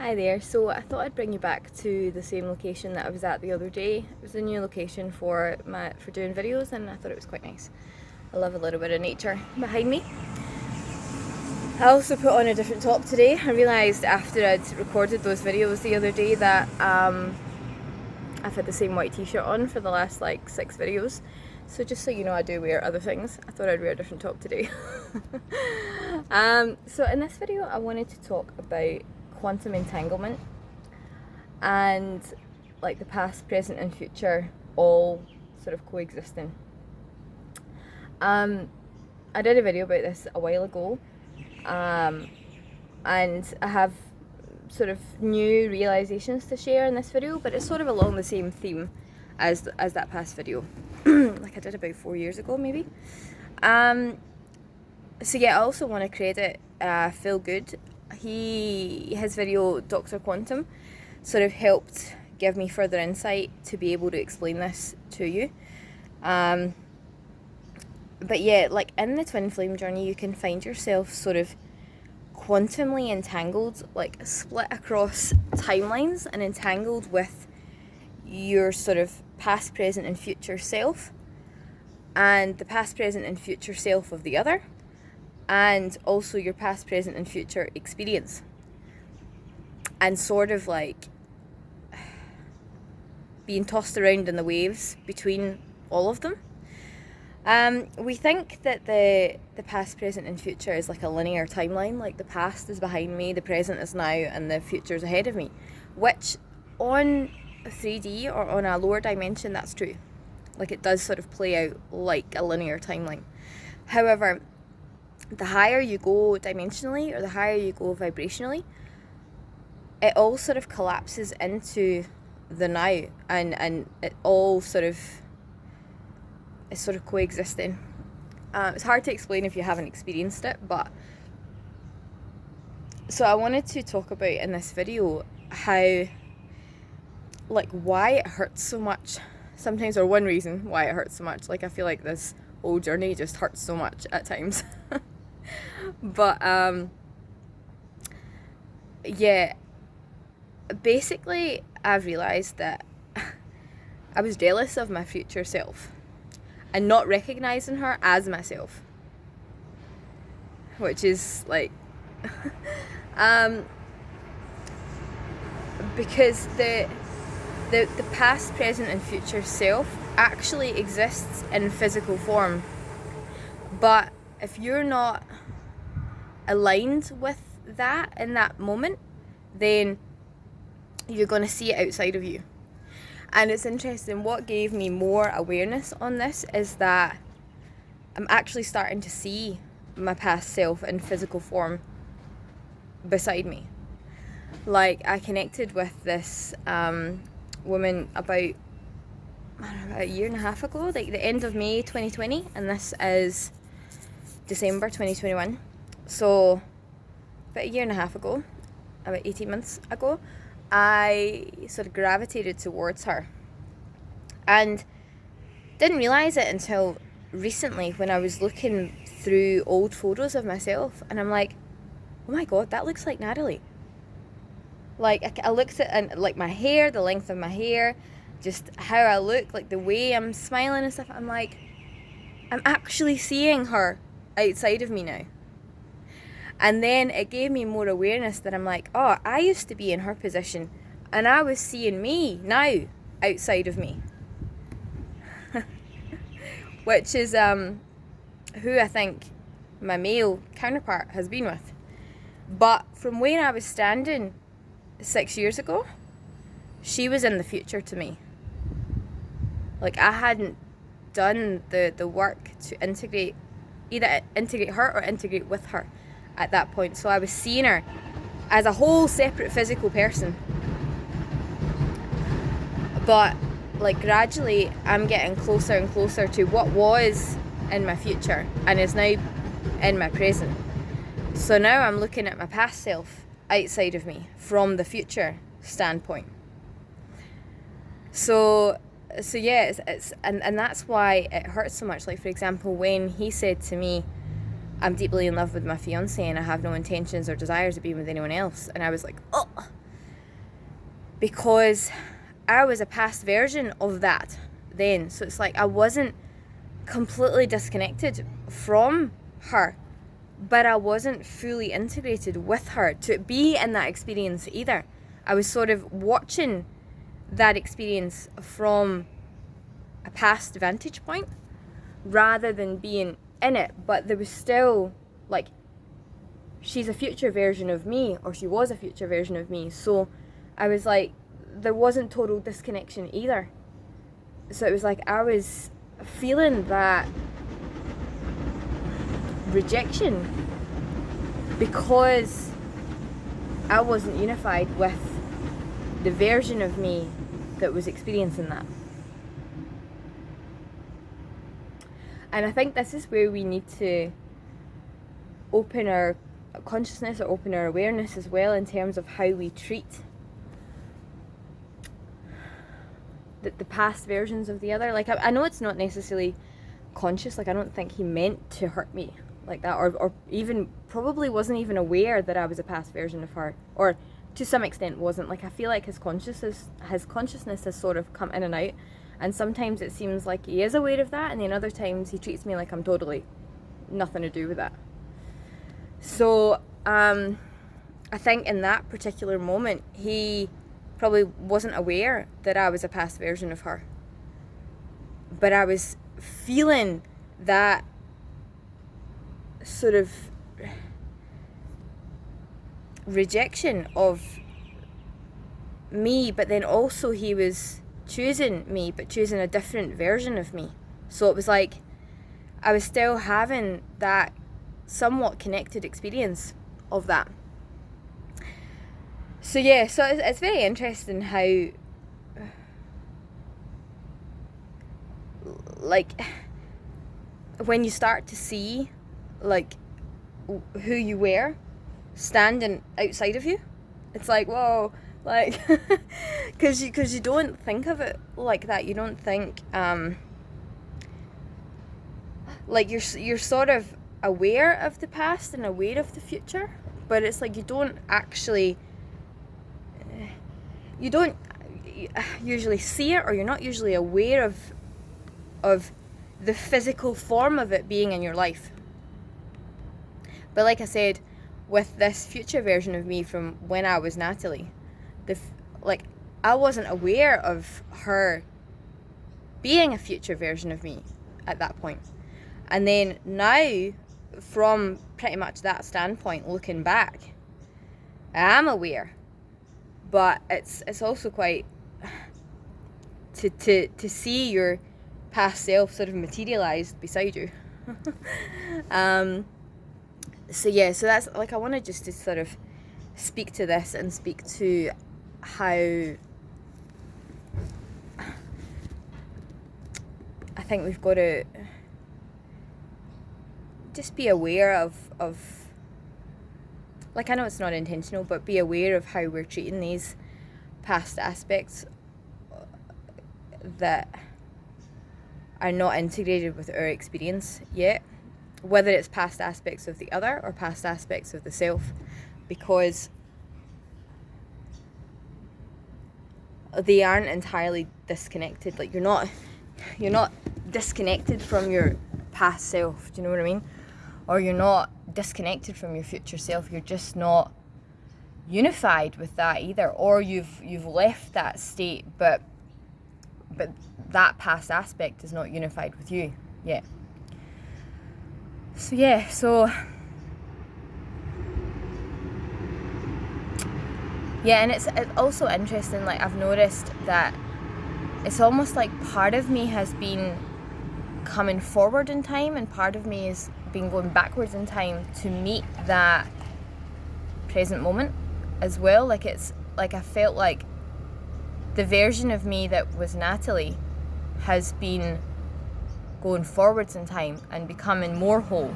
Hi there, so I thought I'd bring you back to the same location that I was at the other day. It was a new location for doing videos and I thought it was quite nice. I love a little bit of nature behind me. I also put on a different top today. I realised after I'd recorded those videos the other day that I've had the same white t-shirt on for the last like 6 videos. So just so you know, I do wear other things. I thought I'd wear a different top today. So in this video I wanted to talk about quantum entanglement and like the past, present and future all sort of coexisting. I did a video about this a while ago, and I have sort of new realizations to share in this video, but it's sort of along the same theme as that past video. Like I did about 4 years ago maybe. So yeah, I also want to credit Phil Good. His video Dr. Quantum sort of helped give me further insight to be able to explain this to you. But yeah, like in the twin flame journey, you can find yourself sort of quantumly entangled, like split across timelines and entangled with your sort of past, present and future self, and the past, present and future self of the other, and also your past, present and future experience, and sort of like being tossed around in the waves between all of them. We think that the past, present and future is like a linear timeline, like the past is behind me, the present is now, and the future is ahead of me, which on 3D or on a lower dimension, that's true. Like it does sort of play out like a linear timeline. However, the higher you go dimensionally or the higher you go vibrationally, it all sort of collapses into the now, and it all sort of is sort of coexisting. It's hard to explain if you haven't experienced it, but so I wanted to talk about in this video how, like, why it hurts so much sometimes, or one reason why it hurts so much. Like I feel like this whole journey just hurts so much at times. But yeah, basically I've realised that I was jealous of my future self and not recognising her as myself, which is like because the past, present and future self actually exists in physical form, but if you're not aligned with that in that moment, then you're going to see it outside of you. And it's interesting, what gave me more awareness on this is that I'm actually starting to see my past self in physical form beside me. Like I connected with this woman about, I don't know, a year and a half ago, like the end of May 2020, and this is December 2021. So about a year and a half ago, about 18 months ago, I sort of gravitated towards her and didn't realise it until recently when I was looking through old photos of myself, and I'm like, oh my god, that looks like Natalie. Like I looked at, and like my hair, the length of my hair, just how I look, like the way I'm smiling and stuff, I'm like, I'm actually seeing her outside of me now. And then it gave me more awareness that I'm like, oh, I used to be in her position and I was seeing me now outside of me. Which is who I think my male counterpart has been with. But from when I was standing 6 years ago, she was in the future to me. Like I hadn't done the work to either integrate her or integrate with her at that point. So I was seeing her as a whole separate physical person. But like gradually I'm getting closer and closer to what was in my future and is now in my present. So now I'm looking at my past self outside of me from the future standpoint. So yeah, it's and that's why it hurts so much. Like for example, when he said to me, I'm deeply in love with my fiance and I have no intentions or desires of being with anyone else, and I was like, oh, because I was a past version of that then. So it's like I wasn't completely disconnected from her, but I wasn't fully integrated with her to be in that experience either. I was sort of watching that experience from a past vantage point rather than being in it, but there was still like, she's a future version of me, or she was a future version of me. So I was like, there wasn't total disconnection either. So it was like I was feeling that rejection because I wasn't unified with the version of me that was experiencing that. And I think this is where we need to open our consciousness or open our awareness as well, in terms of how we treat the past versions of the other. Like I know it's not necessarily conscious, like I don't think he meant to hurt me like that, or even probably wasn't even aware that I was a past version of her, or to some extent wasn't. Like I feel like his consciousness has sort of come in and out, and sometimes it seems like he is aware of that, and then other times he treats me like I'm totally nothing to do with that. So I think in that particular moment he probably wasn't aware that I was a past version of her, but I was feeling that sort of rejection of me, but then also he was choosing me, but choosing a different version of me. So it was like I was still having that somewhat connected experience of that. So yeah, so it's very interesting how like when you start to see like who you were standing outside of you, it's like, whoa, like because you don't think of it like that. You don't think like you're sort of aware of the past and aware of the future, but it's like you don't usually see it, or you're not usually aware of the physical form of it being in your life. But like I said, with this future version of me from when I was Natalie, I wasn't aware of her being a future version of me at that point. And then now, from pretty much that standpoint, looking back, I am aware, but it's also quite to see your past self sort of materialized beside you. So yeah, so that's like, I wanted just to sort of speak to this and speak to how I think we've got to just be aware of like, I know it's not intentional, but be aware of how we're treating these past aspects that are not integrated with our experience yet, whether it's past aspects of the other or past aspects of the self, because they aren't entirely disconnected. Like you're not disconnected from your past self, do you know what I mean? Or you're not disconnected from your future self, you're just not unified with that either, or you've left that state, but that past aspect is not unified with you yet. So yeah, and it's also interesting, like I've noticed that it's almost like part of me has been coming forward in time and part of me has been going backwards in time to meet that present moment as well. Like it's like I felt like the version of me that was Natalie has been going forwards in time and becoming more whole,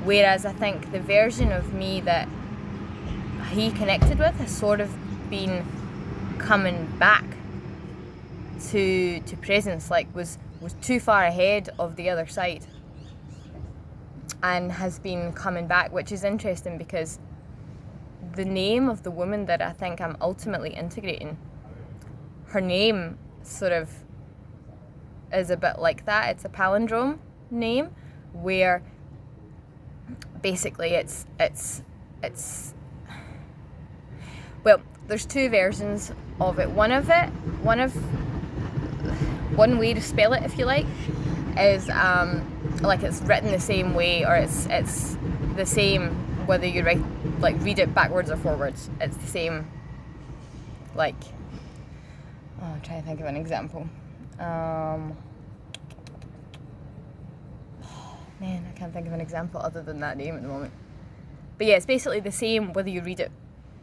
whereas I think the version of me that he connected with has sort of been coming back to presence, like was too far ahead of the other side and has been coming back, which is interesting because the name of the woman that I think I'm ultimately integrating, her name sort of is a bit like that. It's a palindrome name where basically it's well, there's two versions of it. One way to spell it, if you like, is like it's written the same way, or it's the same whether you read it backwards or forwards. It's the same. Like, I'm trying to think of an example. Man, I can't think of an example other than that name at the moment. But yeah, it's basically the same whether you read it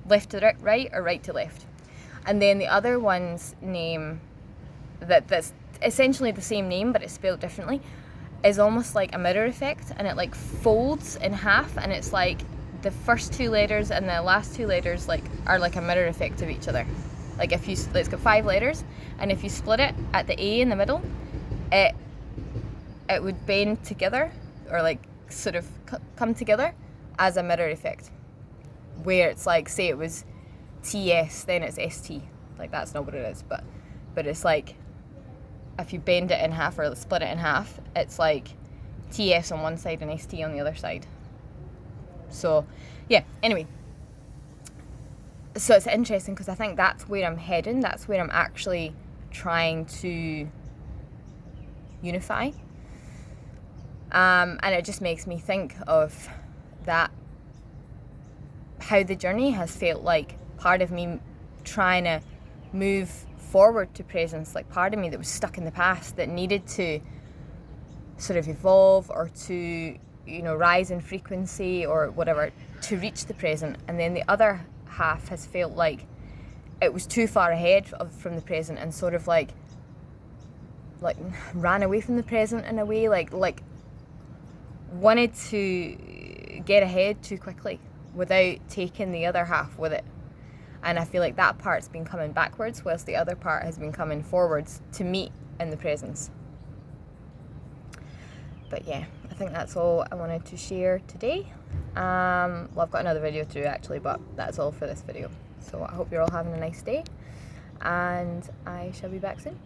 left to right or right to left. And then the other one's name, that's essentially the same name but it's spelled differently, is almost like a mirror effect, and it like folds in half, and it's like the first two letters and the last two letters like are like a mirror effect of each other. Like if you, it's got 5 letters, and if you split it at the A in the middle, it would bend together, or like sort of come together as a mirror effect, where it's like, say it was TS, then it's ST. Like, that's not what it is, but it's like if you bend it in half or split it in half, it's like TS on one side and ST on the other side. So yeah, anyway, so it's interesting because I think that's where I'm heading. That's where I'm actually trying to unify. And it just makes me think of that, how the journey has felt like part of me trying to move forward to presence, like part of me that was stuck in the past that needed to sort of evolve or to, you know, rise in frequency or whatever to reach the present. And then the other half has felt like it was too far ahead from the present, and sort of like ran away from the present in a way, like wanted to get ahead too quickly without taking the other half with it. And I feel like that part's been coming backwards, whilst the other part has been coming forwards to meet in the presence. But yeah, I think that's all I wanted to share today. Well, I've got another video to do actually, but that's all for this video. So I hope you're all having a nice day, and I shall be back soon.